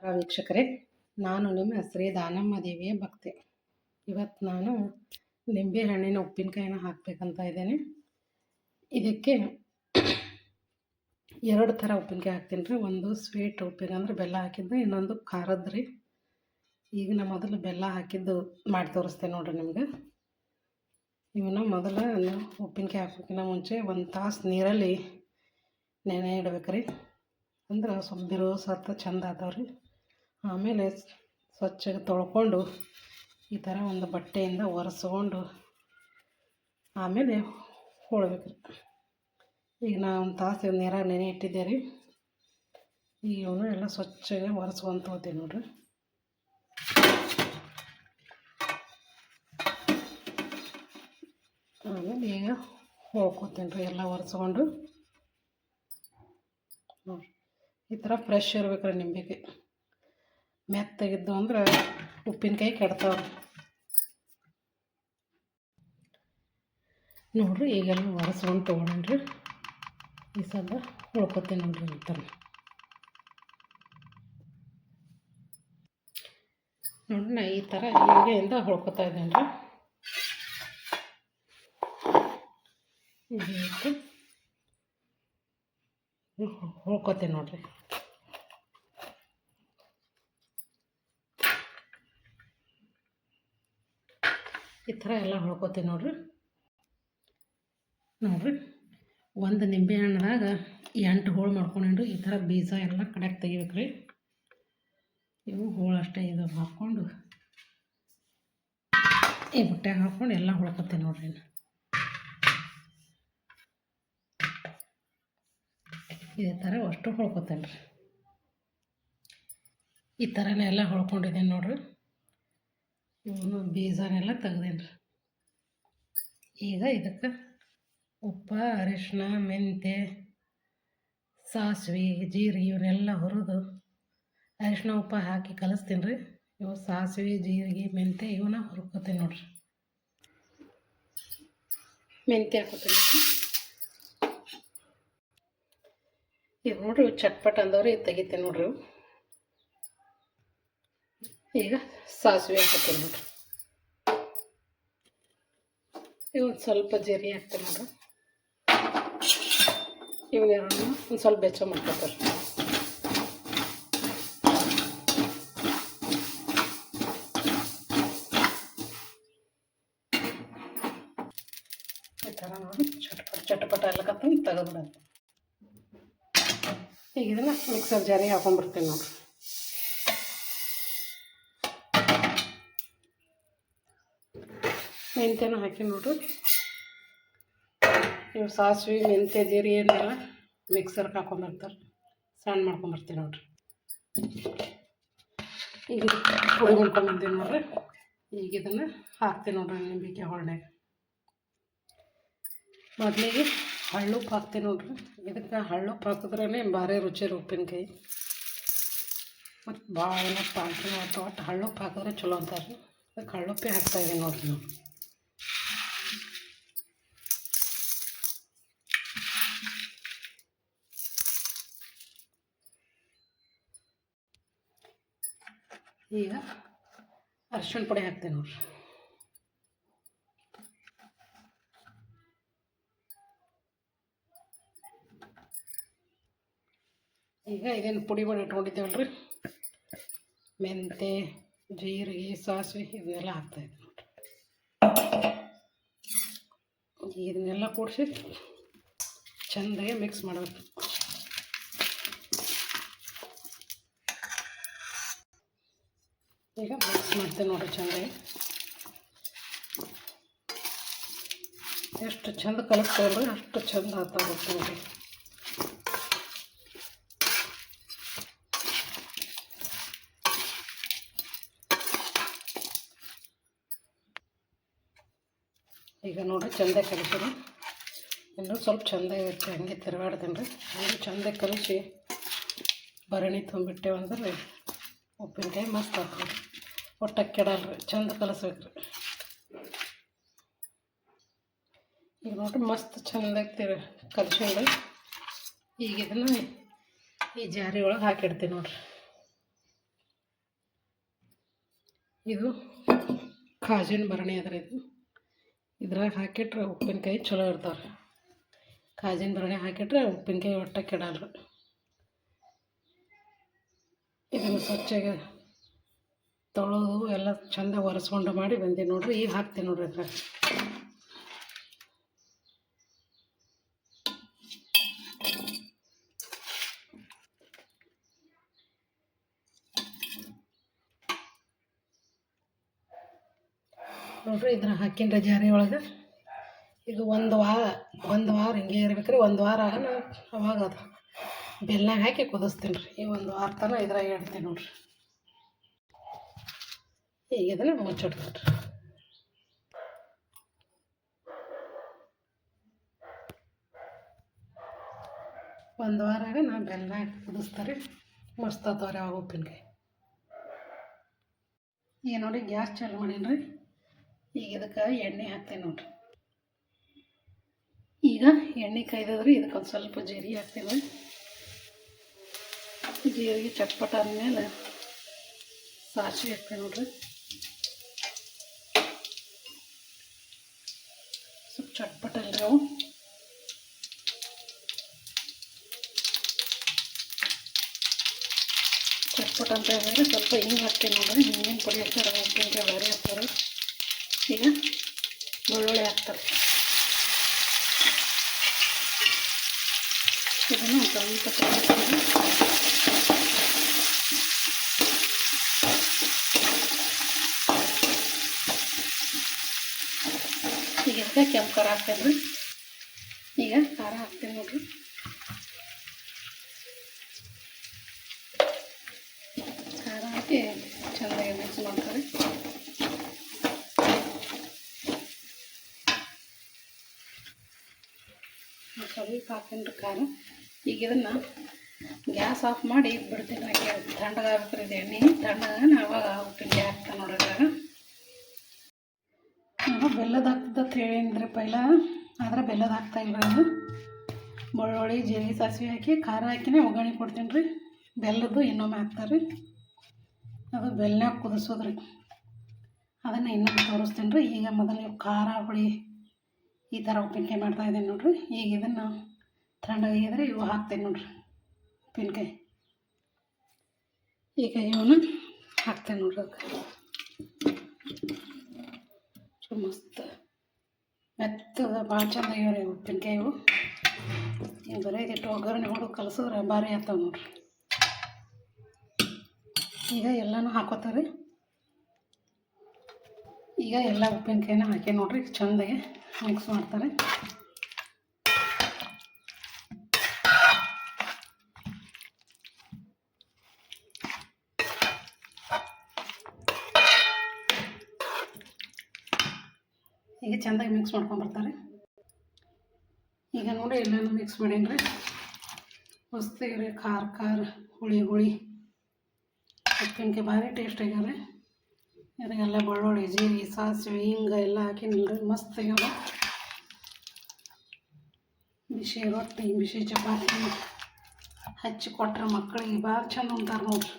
ವೀಕ್ಷಕರೇ, ನಾನು ನಿಮ್ಮ ಶ್ರೀ ದಾನಮ್ಮ ದೇವಿಯ ಭಕ್ತೆ. ಇವತ್ತು ನಾನು ನಿಂಬೆ ಹಣ್ಣಿನ ಉಪ್ಪಿನಕಾಯಿನ ಹಾಕಬೇಕಂತ ಇದ್ದೇನೆ. ಇದಕ್ಕೆ 2 ಥರ ಉಪ್ಪಿನಕಾಯಿ ಹಾಕ್ತೀನಿ ರೀ. ಒಂದು ಸ್ವೀಟ್ ಉಪ್ಪಿನ ಅಂದರೆ ಬೆಲ್ಲ ಹಾಕಿದ್ದು, ಇನ್ನೊಂದು ಖಾರದ್ದು ರೀ. ಈಗ ನಾ ಮೊದಲು ಬೆಲ್ಲ ಹಾಕಿದ್ದು ಮಾಡಿ ತೋರಿಸ್ತೇನೆ ನೋಡಿರಿ ನಿಮ್ಗೆ. ಇವನ್ನ ಮೊದಲು ಉಪ್ಪಿನಕಾಯಿ ಹಾಕೋಕ್ಕಿಂತ ಮುಂಚೆ 1 ತಾಸು ನೀರಲ್ಲಿ ನೆನೆ ಇಡ್ಬೇಕ್ರಿ. ಅಂದ್ರೆ ಸ್ವಲ್ಪ ಬಿರು ಸತ್ತ ಚೆಂದ ಆತಾವ್ರಿ. ಆಮೇಲೆ ಸ್ವಚ್ಛಗೆ ತೊಳ್ಕೊಂಡು ಈ ಥರ ಒಂದು ಬಟ್ಟೆಯಿಂದ ಒರೆಸ್ಕೊಂಡು ಆಮೇಲೆ ಹೊಳ್ಬೇಕ್ರಿ. ಈಗ ನಾ 1 ತಾಸು ನೀರಾಗ ನೆನೆ ಇಟ್ಟಿದ್ದೆ ರೀ. ಈಗ ಇವನು ಎಲ್ಲ ಸ್ವಚ್ಛಗೆ ಒರೆಸ್ಕೊಂತ ಹೋಗ್ತೀನಿ ನೋಡ್ರಿ. ಆಮೇಲೆ ಈಗ ಹೊಳ್ಕೊತೀನಿ ರೀ ಎಲ್ಲ ಒರೆಸ್ಕೊಂಡು. ನೋಡಿರಿ, ಈ ಥರ ಫ್ರೆಶ್ ಇರ್ಬೇಕ್ರಿ ನಿಂಬೆಗೆ. ಮೆತ್ತಗಿದ್ದು ಅಂದ್ರೆ ಉಪ್ಪಿನಕಾಯಿ ಕೆಡ್ತಾವ್ರಿ. ನೋಡ್ರಿ, ಈಗೆಲ್ಲ ಒರೆಸ್ಕೊಂಡು ತೊಗೊಂಡ್ರಿ. ಈ ಸಲ ಹೊಳ್ಕೊತೀನಿ ನೋಡ್ರಿ ಈ ಥರ. ನೋಡ್ರಿ, ನಾ ಈ ಥರ ಈಗೆಯಿಂದ ಹೊಳ್ಕೊತಾ ಇದ್ದೇನೆ ರೀ. ಹೊಳ್ಕೊತೀನಿ ನೋಡ್ರಿ. ಈ ಥರ ಎಲ್ಲ ಹೊಳ್ಕೊತೀನಿ ನೋಡ್ರಿ. ನೋಡ್ರಿ, ಒಂದು ನಿಂಬೆ ಹಣ್ಣದಾಗ 8 ಹೋಳು ಮಾಡ್ಕೊಂಡ್ರಿ. ಈ ಥರ ಬೀಜ ಎಲ್ಲ ಕಡೆಗೆ ತೆಗಿಬೇಕ್ರಿ. ಇವು ಹೋಳು ಅಷ್ಟೇ ಇದು ಹಾಕ್ಕೊಂಡು ಈ ಬುಟ್ಟ್ಯಾಗ ಹಾಕ್ಕೊಂಡು ಎಲ್ಲ ಹೊಳ್ಕೊತೀನಿ ನೋಡ್ರಿ. ಇದೇ ಥರ ಅಷ್ಟು ಹೊಳ್ಕೊತೇನೆ ರೀ. ಈ ಥರನೇ ಎಲ್ಲ ಹೊಳ್ಕೊಂಡಿದ್ದೇನೆ ನೋಡ್ರಿ. ಇವನು ಬೀಜನೆಲ್ಲ ತೆಗ್ದೇನೆ ರೀ. ಈಗ ಇದಕ್ಕೆ ಉಪ್ಪು, ಅರಿಶಿನ, ಮೆಂತ್ಯ, ಸಾಸಿವೆ, ಜೀರಿಗೆ ಇವನ್ನೆಲ್ಲ ಹುರಿದು ಅರಿಶಿನ ಉಪ್ಪು ಹಾಕಿ ಕಲಿಸ್ತೀನಿ ರೀ. ಇವು ಸಾಸಿವೆ, ಜೀರಿಗೆ, ಮೆಂತ್ಯ ಇವನ್ನ ಹುರ್ಕೋತೀನಿ ನೋಡ್ರಿ. ಮೆಂತ್ಯ ಹಾಕೋತೀನಿ ಈಗ ನೋಡ್ರಿ. ಇವು ಚಟ್ಪಟ್ ಅಂದವ್ರಿ ತೆಗಿತೀನಿ ನೋಡ್ರಿ. ಈಗ ಸಾಸಿವೆ ಹಾಕೋತೀನಿ ನೋಡ್ರಿ. ಇವತ್ತು ಸ್ವಲ್ಪ ಜೀರಿಗೆ ಹಾಕ್ತೀನಿ ನೋಡ್ರಿ. ಇವನ್ನೆರಡನ್ನ ಒಂದು ಸ್ವಲ್ಪ ಬೆಚ್ಚ ಮಾಡ್ಕೊತಾರೆ. ಈ ಥರ ನೋಡಿ ಚಟಪಟ ಎಲ್ಲ ಕತ್ತಂದು ತೆಗೆದ್ಬಿಡೋದು. ಈಗ ಇದನ್ನು ಮಿಕ್ಸರ್ ಜಾರಿಗೆ ಹಾಕೊಂಡ್ಬಿಡ್ತೀನಿ ನೋಡ್ರಿ. ಮೆಂತ್ಯನ ಹಾಕಿ ನೋಡ್ರಿ. ಇವು ಸಾಸಿವೆ, ಮೆಂತ್ಯ, ಜೀರಿಗೆ ಏನೆಲ್ಲ ಮಿಕ್ಸರ್ಗೆ ಹಾಕೊಂಡ್ಬರ್ತಾರೆ. ಸಣ್ಣ ಮಾಡ್ಕೊಂಬರ್ತೀನಿ ನೋಡ್ರಿ. ಈಗ ಪುಡಿ ಮಾಡ್ಕೊಂಬಂತೀನಿ ನೋಡ್ರಿ. ಈಗ ಇದನ್ನು ಹಾಕ್ತೀನಿ ನೋಡ್ರಿ ನಿಂಬೆಕಾಯಿ ಹೊಳ್ನಾಗ. ಮೊದಲಿಗೆ ಹಳ್ಳುಪ್ಪು ಹಾಕ್ತೀನಿ ನೋಡ್ರಿ. ಇದಕ್ಕೆ ಹಳ್ಳುಪ್ಪು ಹಾಕಿದ್ರೇ ಭಾರಿ ರುಚಿ ರೀ ಉಪ್ಪಿನಕಾಯಿ. ಮತ್ತು ಭಾಳ ಏನಪ್ಪ ಅಂತೀನಿ ಒಟ್ಟು ಹಳ್ಳುಪ್ಪು ಹಾಕಿದ್ರೆ ಚಲೋ ಅಂತಾರೆ ರೀ. ಅದಕ್ಕೆ ಹಳ್ಳುಪ್ಪೇ ಹಾಕ್ತಾಯಿದ್ದೀನಿ ನೋಡ್ರಿ ನಾವು. ಈಗ ಅರಿಶಿಣ ಪುಡಿ ಹಾಕ್ತೀನಿ ನೋಡ್ರಿ. ಈಗ ಇದೇನು ಪುಡಿ ಮಾಡಿ ಇಟ್ಕೊಂಡಿದ್ದೇವಲ್ರಿ, ಮೆಂತ್ಯ, ಜೀರಿಗೆ, ಸಾಸಿವೆ ಇವನ್ನೆಲ್ಲ ಹಾಕ್ತಾಯಿದ್ದೆ ನೋಡ್ರಿ. ಇದನ್ನೆಲ್ಲ ಕೂಡಿಸಿ ಚೆಂದಾಗಿ ಮಿಕ್ಸ್ ಮಾಡಬೇಕು. ಈಗ ಮಿಕ್ಸ್ ಮಾಡ್ತೇವೆ ನೋಡಿರಿ ಚೆಂದಾಗಿ. ಎಷ್ಟು ಚೆಂದ ಕಲಿಸ್ತೇವೆ ಅಷ್ಟು ಚೆಂದ ಆಗ್ತಾ ಹೋಗ್ತದೆ ನೋಡಿರಿ. ಈಗ ನೋಡಿರಿ ಚೆಂದ ಕಲಿಸಿರಿ. ಇನ್ನೂ ಸ್ವಲ್ಪ ಚೆಂದ ಇರುತ್ತೆ, ಹಂಗೆ ತಿರುಗಾಡ್ತೀನಿ ರೀ. ಹಂಗೆ ಚೆಂದ ಕಲಿಸಿ ಭರಣಿ ತುಂಬಿಟ್ಟೇವಂದ್ರೆ ಉಪ್ಪಿನಕಾಯಿ ಮಸ್ತ್ ಆಗ್ತದೆ. ಒಟ್ಟು ಕೆಡಲ್ರಿ, ಚೆಂದ ಕಲಿಸ್ಬೇಕು ರೀ. ಈಗ ನೋಡಿರಿ ಮಸ್ತ್ ಚೆಂದಾಗಿ ಕಲಿಸ್ಕೊಂಡು ಈಗ ಇದನ್ನು ಈ ಜಾರಿ ಒಳಗೆ ಹಾಕಿಡ್ತೀನಿ ನೋಡ್ರಿ. ಇದು ಕಾಜಿನ ಭರಣಿ ಅದ್ರ ಇದ್ರಾಗ ಹಾಕಿಟ್ರೆ ಉಪ್ಪಿನಕಾಯಿ ಚಲೋ ಇರ್ತಾವ್ರಿ. ಕಾಜಿನ ಭರಣಿ ಹಾಕಿಟ್ರೆ ಉಪ್ಪಿನಕಾಯಿ ಒಟ್ಟ ಕೆಡಲ್ರಿ. ಇದನ್ನು ಸ್ವಚ್ಛಗೆ ತೊಳೆದು ಎಲ್ಲ ಚಂದ ಒರೆಸ್ಕೊಂಡು ಮಾಡಿ ಬಂದೆ ನೋಡ್ರಿ. ಈಗ ಹಾಕ್ತೀನಿ ನೋಡ್ರಿ ಇದ್ರಾಗ. ನೋಡ್ರಿ ಇದ್ರ ಹಾಕಿನ್ರಿ ಜಾರಿ ಒಳಗೆ. ಇದು ಒಂದು ವಾರ ಹಿಂಗೆ ಇರ್ಬೇಕ್ರಿ. ಒಂದು ವಾರ ಆಗ ಅವಾಗ ಅದು ಬೆಲ್ಲ ಹಾಕಿ ಕುದಿಸ್ತೀನಿ ರೀ. ಈ ಒಂದು ವಾರ ತನಕ ಇದ್ರಾಗ ಇಡ್ತೀನಿ ನೋಡ್ರಿ. ಈಗ ಇದನ್ನು ಮುಚ್ಚಿಡ್ತೀನಿ. ಒಂದು ವಾರ ಆಗ ನಾನು ಬೆಲ್ಲ ಹಾಕಿ ಕುದಿಸ್ತಾರೆ. ಮಸ್ತ್ ಆತವ್ರಿ ಅವಾಗ ಉಪ್ಪಿನಕಾಯಿ. ಈಗ ನೋಡಿ ಗ್ಯಾಸ್ ಚಾಲು ಮಾಡೀನಿ. ಈಗ ಇದಕ್ಕೆ ಎಣ್ಣೆ ಹಾಕ್ತೀನಿ ನೋಡ್ರಿ. ಈಗ ಎಣ್ಣೆ ಕಾಯ್ದದ್ರಿ. ಇದಕ್ಕೊಂದು ಸ್ವಲ್ಪ ಜೀರಿಗೆ ಹಾಕ್ತೀನಿ. ಜೀರಿಗೆ ಚಟ್ಪಟ ಆದಮೇಲೆ ಸಾಸಿವೆ ಹಾಕ್ತೀನಿ ನೋಡ್ರಿ. ಸ್ವಲ್ಪ ಚಟ್ಪಟ ಅಲ್ರಿ ಅವು. ಚಟ್ಪಟ ಅಂತ ಹೇಳಿದ್ರೆ ಸ್ವಲ್ಪ ಹಿಂಗೆ ಹಾಕ್ತೀನಿ ನೋಡ್ರಿ. ಹಿಂಗಿನ ಪುಡಿ ಹಾಕ್ತಾರೆ, ಉಪ್ಪಿನಕಾಯಿ ಬೇರೆ ಹಾಕ್ತಾರೆ. ಈಗ ಬೆಳ್ಳುಳ್ಳಿ ಹಾಕ್ತಾರೆ. ಇದನ್ನು ಸ್ವಲ್ಪ ಕಲಿಸ್ತೀವಿ. ಈಗ ಇದಕ್ಕೆ ಕೆಂಪು ಖಾರ ಹಾಕ್ತೇನೆ. ಈಗ ಖಾರ ಹಾಕ್ತೇನೆ ನೋಡ್ರಿ. ಖಾರ ಹಾಕಿ ಚೆನ್ನಾಗಿ ಮಿಕ್ಸ್ ಮಾಡ್ತಾರೆ. ಸ್ವಲ್ಪ ಹಾಕ್ತೀನಿ ಖಾರ. ಈಗ ಇದನ್ನು ಗ್ಯಾಸ್ ಆಫ್ ಮಾಡಿ ಬಿಡ್ತೀನಿ. ಹಾಕಿ ತಣ್ಣಗಾಗ್ಬಿಟ್ರೆ ಇದು ಎಣ್ಣೆ ತಣ್ಣಗ ಆವಾಗ ಉಪ್ಪಿನಕಾಯಿ ಹಾಕ್ತಾನೆ ನೋಡ್ರಿ. ಇದ್ರಾಗ ನಾನು ಬೆಲ್ಲದ ಹಾಕ್ತದಂತ ಹೇಳಿದ್ರೆ ಪೈಲ, ಆದರೆ ಬೆಲ್ಲದ ಹಾಕ್ತಾಯಿಲ್ಲ ರೀ. ಅದು ಬೆಳ್ಳುಳ್ಳಿ ಜೀರಿಗೆ ಸಾಸಿವೆ ಹಾಕಿ ಖಾರ ಹಾಕಿನೇ ಒಗ್ಗರಣೆ ಕೊಡ್ತೀನಿ ರೀ. ಬೆಲ್ಲದ್ದು ಇನ್ನೊಮ್ಮೆ ಹಾಕ್ತಾರೆ ರೀ. ಅದು ಬೆಲ್ಲನಾಗ ಕುದಿಸೋದ್ರಿ. ಅದನ್ನು ಇನ್ನೊಮ್ಮೆ ತೋರಿಸ್ತೀನಿ ರೀ. ಈಗ ಮೊದಲು ಖಾರ ಹುಳಿ ಈ ಥರ ಉಪ್ಪಿನಕಾಯಿ ಮಾಡ್ತಾಯಿದ್ದೀನಿ ನೋಡ್ರಿ. ಈಗ ಇದನ್ನು ತಣ್ಣಗಾಗಿದ್ರೆ ಇವು ಹಾಕ್ತೇನೆ ನೋಡ್ರಿ ಉಪ್ಪಿನಕಾಯಿ. ಈಗ ಇವನು ಹಾಕ್ತೇನೆ ನೋಡ್ರಿ. ಅದಕ್ಕೆ ಮಸ್ತ್ ಮೆತ್ತದ ಭಾಳ ಚಂದ ಆಗ್ಯಾವ್ರಿ ಉಪ್ಪಿನಕಾಯಿ ಇವು. ಈಗ ಬರೀ ಇಟ್ಟು ಒಗ್ಗರಣೆ ಹೊಡೆದು ಕಲಸಿದ್ರೆ ಭಾರಿ ಆಗ್ತಾವೆ ನೋಡ್ರಿ. ಈಗ ಎಲ್ಲನೂ ಹಾಕೋತಾರೆ. ಈಗ ಎಲ್ಲ ಉಪ್ಪಿನಕಾಯಿನ ಹಾಕಿ ನೋಡ್ರಿ ಚಂದಾಗಿ ಮಿಕ್ಸ್ ಮಾಡ್ತಾರೆ. ಈಗ ಚೆಂದಾಗಿ ಮಿಕ್ಸ್ ಮಾಡ್ಕೊಂಬರ್ತಾರೆ. ಈಗ ನೋಡಿ ಎಲ್ಲನೂ ಮಿಕ್ಸ್ ಮಾಡೀನಿ. ಮಸ್ತಾಗಿ ಖಾರ ಖಾರ ಹುಳಿ ಉಪ್ಪಿನಕಾಯಿ ಭಾರಿ ಟೇಸ್ಟ್ ಆಗ್ಯಾವ್ರಿ. ಇದಕ್ಕೆಲ್ಲ ಬೆಳ್ಳುಳ್ಳಿ ಜೀರಿಗೆ ಸಾಸಿವೆ ಹಿಂಗೆ ಎಲ್ಲ ಹಾಕಿ ನೋಡ್ರಿ ಮಸ್ತ್ ಆಗ್ಯಾವ. ಬಿಸಿ ರೊಟ್ಟಿ ಬಿಸಿ ಚಪಾತಿ ಹಚ್ಚಿ ಕೊಟ್ರೆ ಮಕ್ಕಳಿಗೆ ಭಾಳ ಚಂದ ಉಂಟಾರ ನೋಡ್ರಿ.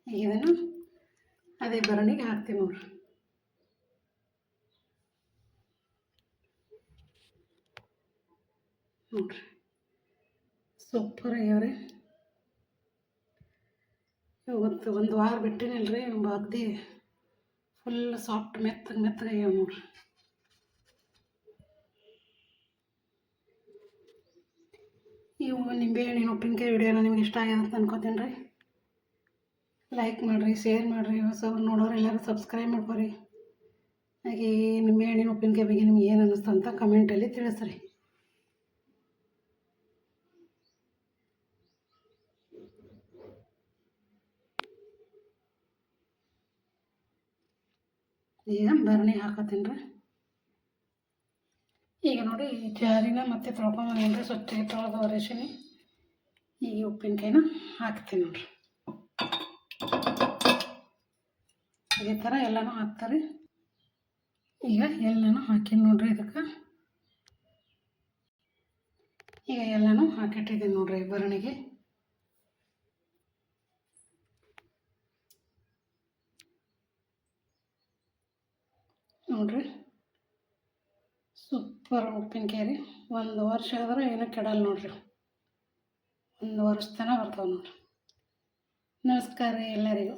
ಈಗ ಇದನ್ನು ಅದೇ ಭರಣಿಗೆ ಹಾಕ್ತೀವಿ ನೋಡ್ರಿ. ನೋಡ್ರಿ ಸೂಪರ್ ಆಗ್ಯಾವ್ರಿ. ಇವತ್ತು ಒಂದು ವಾರ ಬಿಟ್ಟಿನಿಲ್ರಿ. ಅಗದಿ ಫುಲ್ ಸಾಫ್ಟ್ ಮೆತ್ತಗಾಗ್ಯಾವ ನೋಡ್ರಿ. ಇವು ನಿಂಬೆಹಣ್ಣಿನ ಉಪ್ಪಿನಕಾಯಿ ವಿಡಿಯೋನ ನಿಮ್ಗೆ ಇಷ್ಟ ಆಗ್ಯದ ಅಂತ ಅನ್ಕೋತೀನಿ ರೀ. ಲೈಕ್ ಮಾಡಿರಿ, ಶೇರ್ ಮಾಡಿರಿ. ಹೊಸವ್ರು ನೋಡೋರು ಎಲ್ಲರೂ ಸಬ್ಸ್ಕ್ರೈಬ್ ಮಾಡ್ಕೊರಿ. ಹಾಗೆ ನಿಂಬೆಹಣ್ಣಿನ ಉಪ್ಪಿನಕಾಯಿ ಬಗ್ಗೆ ನಿಮ್ಗೆ ಏನು ಅನ್ನಿಸ್ತು ಅಂತ ಕಮೆಂಟಲ್ಲಿ ತಿಳಿಸ್ರಿ. ಈಗ ಭರಣಿ ಹಾಕತ್ತೀನಿ ರೀ. ಈಗ ನೋಡಿ ಜಾರಿನ ಮತ್ತೆ ತೊಳ್ಕೊಂಬಂದೇನಿ ರೀ. ಸ್ವಚ್ಛ ತೊಳೆದು ಒರೆಸಿನಿ. ಈಗ ಉಪ್ಪಿನಕಾಯಿನ ಹಾಕ್ತೀನಿ ನೋಡ್ರಿ. ಇದೇ ಥರ ಎಲ್ಲನೂ ಹಾಕ್ತಾರೆ. ಈಗ ಎಲ್ಲನೂ ಹಾಕಿನಿ ನೋಡ್ರಿ. ಇದಕ್ಕೆ ಈಗ ಎಲ್ಲನೂ ಹಾಕಿಟ್ಟಿದ್ದೀನಿ ನೋಡ್ರಿ ಭರಣಿಗೆ. ನೋಡಿರಿ, ಸೂಪರ್ ಉಪ್ಪಿನಕಾಯಿ ರೀ. 1 ವರ್ಷ ಆದ್ರೆ ಏನೂ ಕೆಡಲ್ಲ ನೋಡಿರಿ. 1 ವರ್ಷ ತನಕ ಬರ್ತಾವೆ ನೋಡಿರಿ. ನಮಸ್ಕಾರ ರೀ ಎಲ್ಲರಿಗೂ.